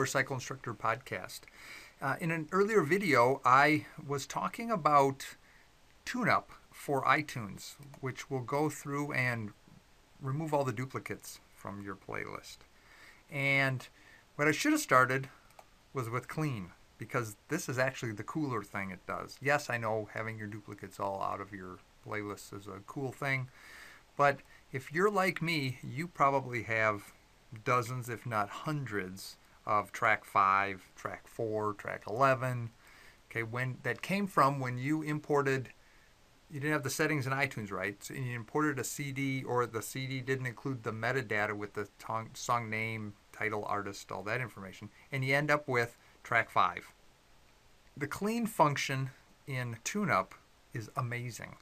Motorcycle Instructor Podcast. In an earlier video, I was talking about tune-up for iTunes, which will go through and remove all the duplicates from your playlist. And what I should have started was with clean, because this is actually the cooler thing it does. Yes, I know having your duplicates all out of your playlist is a cool thing, but if you're like me, you probably have dozens, if not hundreds, of track 5, track 4, track 11, okay, when that came from when you imported, you didn't have the settings in iTunes right, so you imported a CD, or the CD didn't include the metadata with the song name, title, artist, all that information, and you end up with track 5. The clean function in TuneUp is amazing.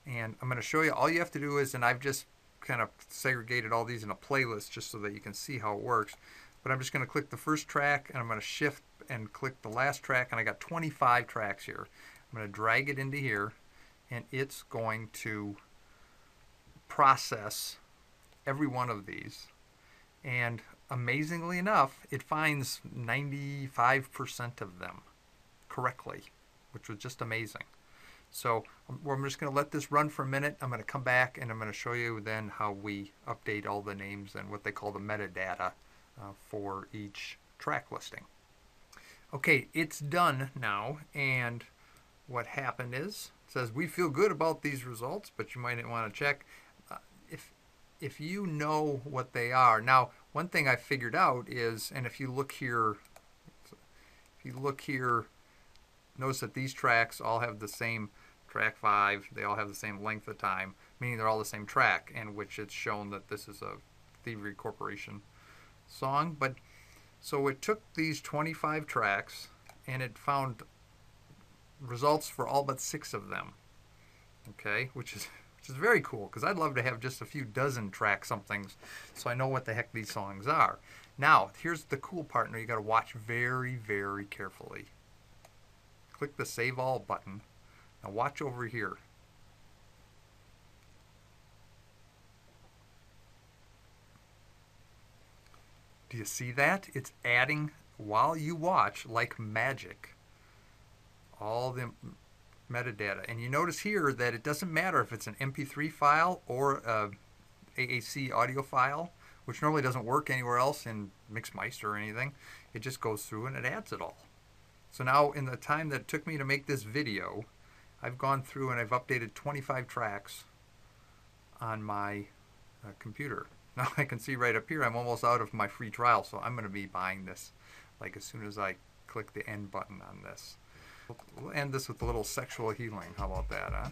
And I'm going to show you, all you have to do is, and I've just kind of segregated all these in a playlist just so that you can see how it works. But I'm just going to click the first track, and I'm going to shift and click the last track, and I got 25 tracks here. I'm going to drag it into here, and it's going to process every one of these. And amazingly enough, it finds 95% of them correctly, which was just amazing. So I'm just going to let this run for a minute. I'm going to come back and I'm going to show you then how we update all the names and what they call the metadata for each track listing. Okay, it's done now, and what happened is, it says we feel good about these results, but you might want to check if you know what they are. Now, one thing I figured out is, and if you look here, notice that these tracks all have the same track 5. They all have the same length of time, meaning they're all the same track, in which it's shown that this is a Thievery Corporation song. But so it took these 25 tracks and it found results for all but 6 of them. Okay, which is very cool, because I'd love to have just a few dozen track somethings so I know what the heck these songs are. Now, here's the cool part. Now you got to watch very, very carefully. Click the Save All button. Now watch over here. Do you see that? It's adding, while you watch, like magic, all the metadata. And you notice here that it doesn't matter if it's an MP3 file or a AAC audio file, which normally doesn't work anywhere else in Mixmeister or anything. It just goes through and it adds it all. So now, in the time that it took me to make this video, I've gone through and I've updated 25 tracks on my computer. Now I can see right up here I'm almost out of my free trial, so I'm going to be buying this like as soon as I click the end button on this. We'll end this with a little sexual healing. How about that, huh?